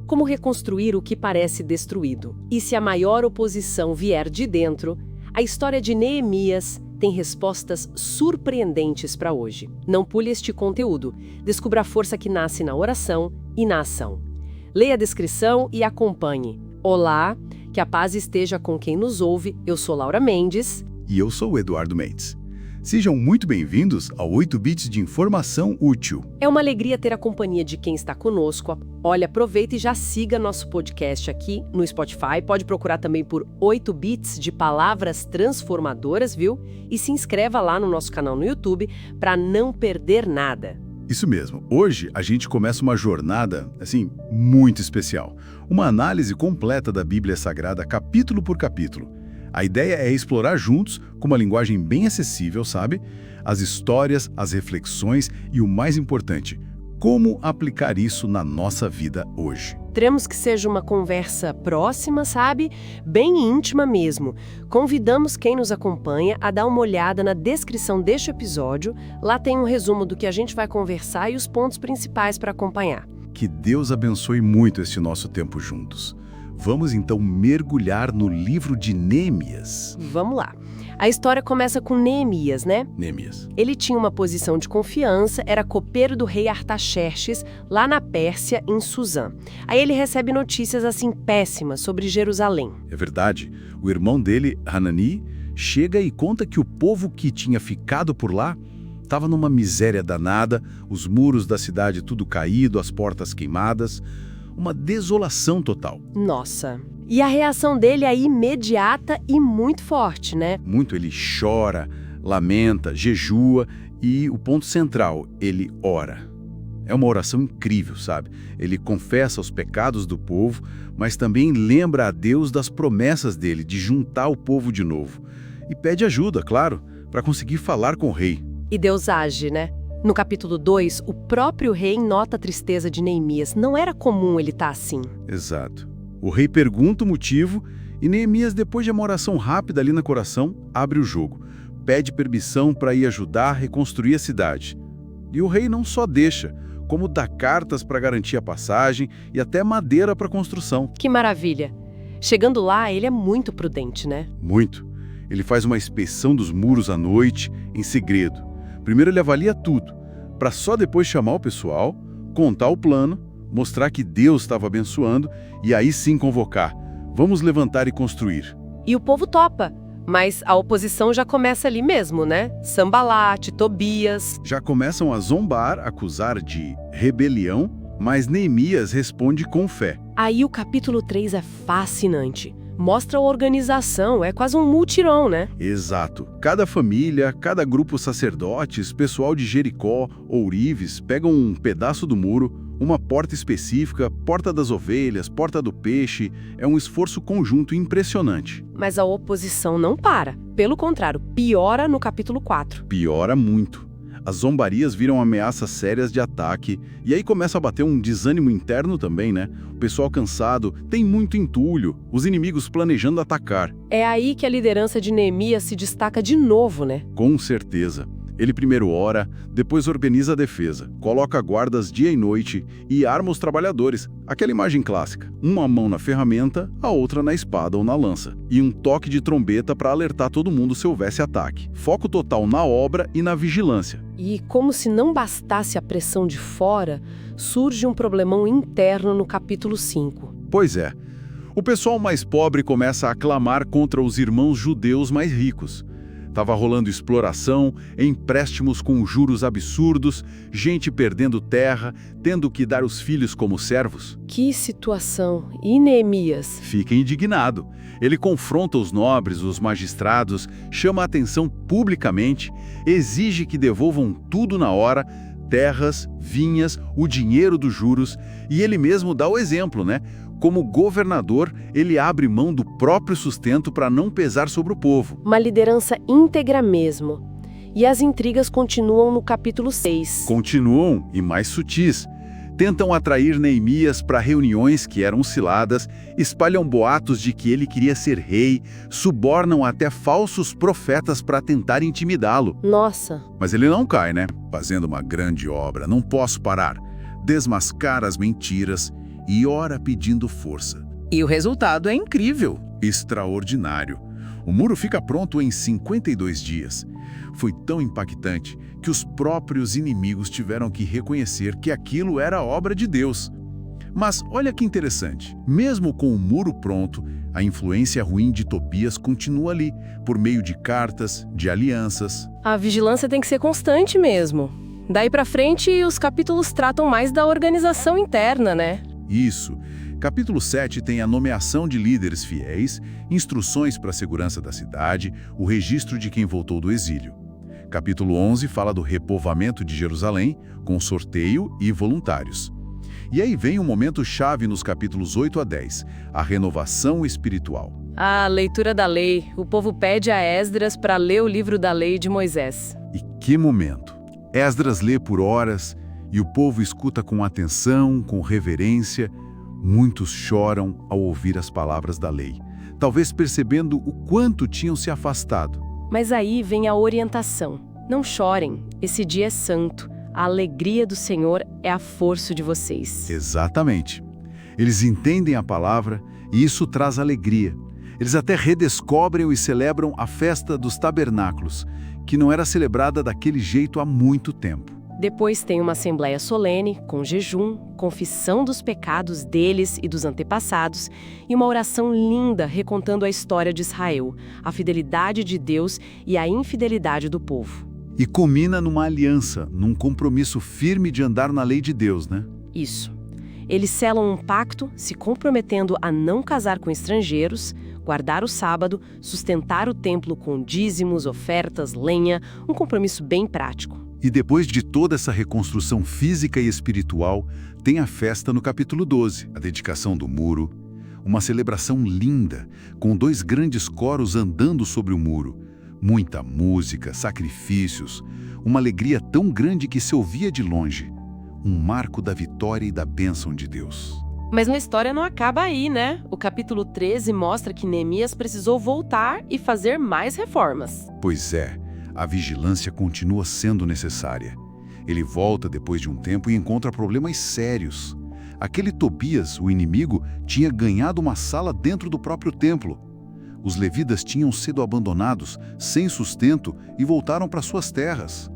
Como reconstruir o que parece destruído? E se a maior oposição vier de dentro, a história de Neemias tem respostas surpreendentes para hoje. Não pule este conteúdo. Descubra a força que nasce na oração e na ação. Leia a descrição e acompanhe. Olá, que a paz esteja com quem nos ouve. Eu sou Laura Mendes. E eu sou o Eduardo Mendes. Sejam muito bem-vindos ao 8 Bits de Informação Útil. É uma alegria ter a companhia de quem está conosco. Olha, aproveita e já siga nosso podcast aqui no Spotify. Pode procurar também por 8 Bits de Palavras Transformadoras, viu? E se inscreva lá no nosso canal no YouTube para não perder nada. Isso mesmo. Hoje a gente começa uma jornada, muito especial. Uma análise completa da Bíblia Sagrada, capítulo por capítulo. A ideia é explorar juntos, com uma linguagem bem acessível, sabe? As histórias, as reflexões e o mais importante, como aplicar isso na nossa vida hoje. Teremos que seja uma conversa próxima, sabe? Bem íntima mesmo. Convidamos quem nos acompanha a dar uma olhada na descrição deste episódio. Lá tem um resumo do que a gente vai conversar e os pontos principais para acompanhar. Que Deus abençoe muito este nosso tempo juntos. Vamos então mergulhar no livro de Neemias. Vamos lá. A história começa com Neemias, né? Neemias. Ele tinha uma posição de confiança, era copeiro do rei Artaxerxes, lá na Pérsia, em Suzã. Aí ele recebe notícias péssimas sobre Jerusalém. É verdade. O irmão dele, Hanani, chega e conta que o povo que tinha ficado por lá estava numa miséria danada, os muros da cidade tudo caído, as portas queimadas. Uma desolação total. Nossa. E a reação dele é imediata e muito forte, né? Muito. Ele chora, lamenta, jejua e o ponto central, ele ora. É uma oração incrível, sabe? Ele confessa os pecados do povo, mas também lembra a Deus das promessas dele de juntar o povo de novo. E pede ajuda, claro, para conseguir falar com o rei. E Deus age, né? No capítulo 2, o próprio rei nota a tristeza de Neemias. Não era comum ele estar assim. Exato. O rei pergunta o motivo e Neemias, depois de uma oração rápida ali no coração, abre o jogo. Pede permissão para ir ajudar a reconstruir a cidade. E o rei não só deixa, como dá cartas para garantir a passagem e até madeira para a construção. Que maravilha! Chegando lá, ele é muito prudente, né? Muito. Ele faz uma inspeção dos muros à noite, em segredo. Primeiro ele avalia tudo, para só depois chamar o pessoal, contar o plano, mostrar que Deus estava abençoando e aí sim convocar. Vamos levantar e construir. E o povo topa, mas a oposição já começa ali mesmo, né? Sanbalate, Tobias. Já começam a zombar, acusar de rebelião, mas Neemias responde com fé. Aí o capítulo 3 é fascinante. Mostra a organização, é quase um mutirão, né? Exato. Cada família, cada grupo sacerdotes, pessoal de Jericó, ourives, pegam um pedaço do muro, uma porta específica, porta das ovelhas, porta do peixe. É um esforço conjunto impressionante. Mas a oposição não para. Pelo contrário, piora no capítulo 4. Piora muito. As zombarias viram ameaças sérias de ataque, e aí começa a bater um desânimo interno também, né? O pessoal cansado, tem muito entulho, os inimigos planejando atacar. É aí que a liderança de Neemias se destaca de novo, né? Com certeza. Ele primeiro ora, depois organiza a defesa, coloca guardas dia e noite e arma os trabalhadores. Aquela imagem clássica, uma mão na ferramenta, a outra na espada ou na lança. E um toque de trombeta para alertar todo mundo se houvesse ataque. Foco total na obra e na vigilância. E como se não bastasse a pressão de fora, surge um problemão interno no capítulo 5. Pois é. O pessoal mais pobre começa a clamar contra os irmãos judeus mais ricos. Estava rolando exploração, empréstimos com juros absurdos, gente perdendo terra, tendo que dar os filhos como servos. Que situação! E Neemias? Fica indignado. Ele confronta os nobres, os magistrados, chama a atenção publicamente, exige que devolvam tudo na hora, terras, vinhas, o dinheiro dos juros, e ele mesmo dá o exemplo, né? Como governador, ele abre mão do próprio sustento para não pesar sobre o povo. Uma liderança íntegra mesmo. E as intrigas continuam no capítulo 6. Continuam, e mais sutis. Tentam atrair Neemias para reuniões que eram ciladas, espalham boatos de que ele queria ser rei, subornam até falsos profetas para tentar intimidá-lo. Nossa! Mas ele não cai, né? Fazendo uma grande obra, não posso parar. Desmascar as mentiras e ora pedindo força. E o resultado é incrível. Extraordinário. O muro fica pronto em 52 dias. Foi tão impactante que os próprios inimigos tiveram que reconhecer que aquilo era obra de Deus. Mas olha que interessante, mesmo com o muro pronto, a influência ruim de Tobias continua ali, por meio de cartas, de alianças. A vigilância tem que ser constante mesmo. Daí pra frente, os capítulos tratam mais da organização interna, né? Isso. Capítulo 7 tem a nomeação de líderes fiéis, instruções para a segurança da cidade, o registro de quem voltou do exílio. Capítulo 11 fala do repovoamento de Jerusalém, com sorteio e voluntários. E aí vem um momento chave nos capítulos 8 a 10, a renovação espiritual. A leitura da lei. O povo pede a Esdras para ler o livro da lei de Moisés. E que momento! Esdras lê por horas e o povo escuta com atenção, com reverência. Muitos choram ao ouvir as palavras da lei, talvez percebendo o quanto tinham se afastado. Mas aí vem a orientação. Não chorem, esse dia é santo. A alegria do Senhor é a força de vocês. Exatamente. Eles entendem a palavra e isso traz alegria. Eles até redescobrem e celebram a festa dos tabernáculos, que não era celebrada daquele jeito há muito tempo. Depois tem uma assembleia solene, com jejum, confissão dos pecados deles e dos antepassados, e uma oração linda recontando a história de Israel, a fidelidade de Deus e a infidelidade do povo. E culmina numa aliança, num compromisso firme de andar na lei de Deus, né? Isso. Eles selam um pacto, se comprometendo a não casar com estrangeiros, guardar o sábado, sustentar o templo com dízimos, ofertas, lenha, um compromisso bem prático. E depois de toda essa reconstrução física e espiritual, tem a festa no capítulo 12, a dedicação do muro, uma celebração linda, com 2 grandes coros andando sobre o muro, muita música, sacrifícios, uma alegria tão grande que se ouvia de longe, um marco da vitória e da bênção de Deus. Mas a história não acaba aí, né? O capítulo 13 mostra que Neemias precisou voltar e fazer mais reformas. Pois é. A vigilância continua sendo necessária. Ele volta depois de um tempo e encontra problemas sérios. Aquele Tobias, o inimigo, tinha ganhado uma sala dentro do próprio templo. Os levitas tinham sido abandonados, sem sustento, e voltaram para suas terras.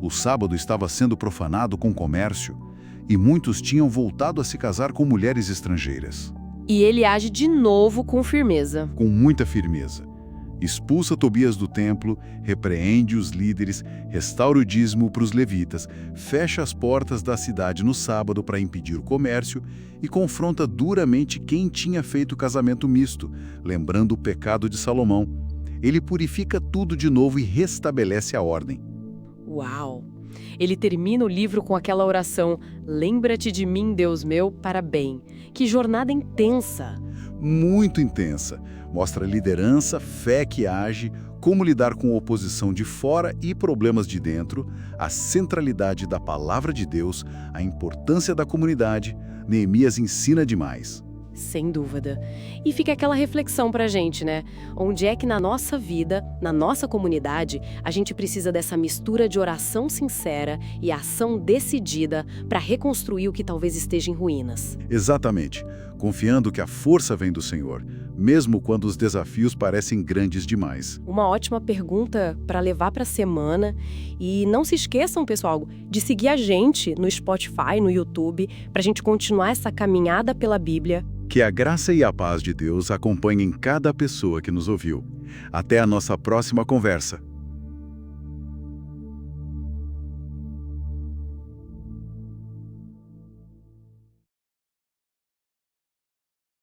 O sábado estava sendo profanado com comércio, e muitos tinham voltado a se casar com mulheres estrangeiras. E ele age de novo com firmeza. Com muita firmeza. Expulsa Tobias do templo, repreende os líderes, restaura o dízimo para os levitas, fecha as portas da cidade no sábado para impedir o comércio e confronta duramente quem tinha feito o casamento misto, lembrando o pecado de Salomão. Ele purifica tudo de novo e restabelece a ordem. Uau! Ele termina o livro com aquela oração: "Lembra-te de mim, Deus meu, para bem". Que jornada intensa! Muito intensa. Mostra liderança, fé que age, como lidar com oposição de fora e problemas de dentro, a centralidade da palavra de Deus, a importância da comunidade. Neemias ensina demais. Sem dúvida. E fica aquela reflexão pra gente, né? Onde é que na nossa vida, na nossa comunidade, a gente precisa dessa mistura de oração sincera e ação decidida para reconstruir o que talvez esteja em ruínas? Exatamente. Confiando que a força vem do Senhor, mesmo quando os desafios parecem grandes demais. Uma ótima pergunta para levar para a semana. E não se esqueçam, pessoal, de seguir a gente no Spotify, no YouTube, para a gente continuar essa caminhada pela Bíblia. Que a graça e a paz de Deus acompanhem cada pessoa que nos ouviu. Até a nossa próxima conversa.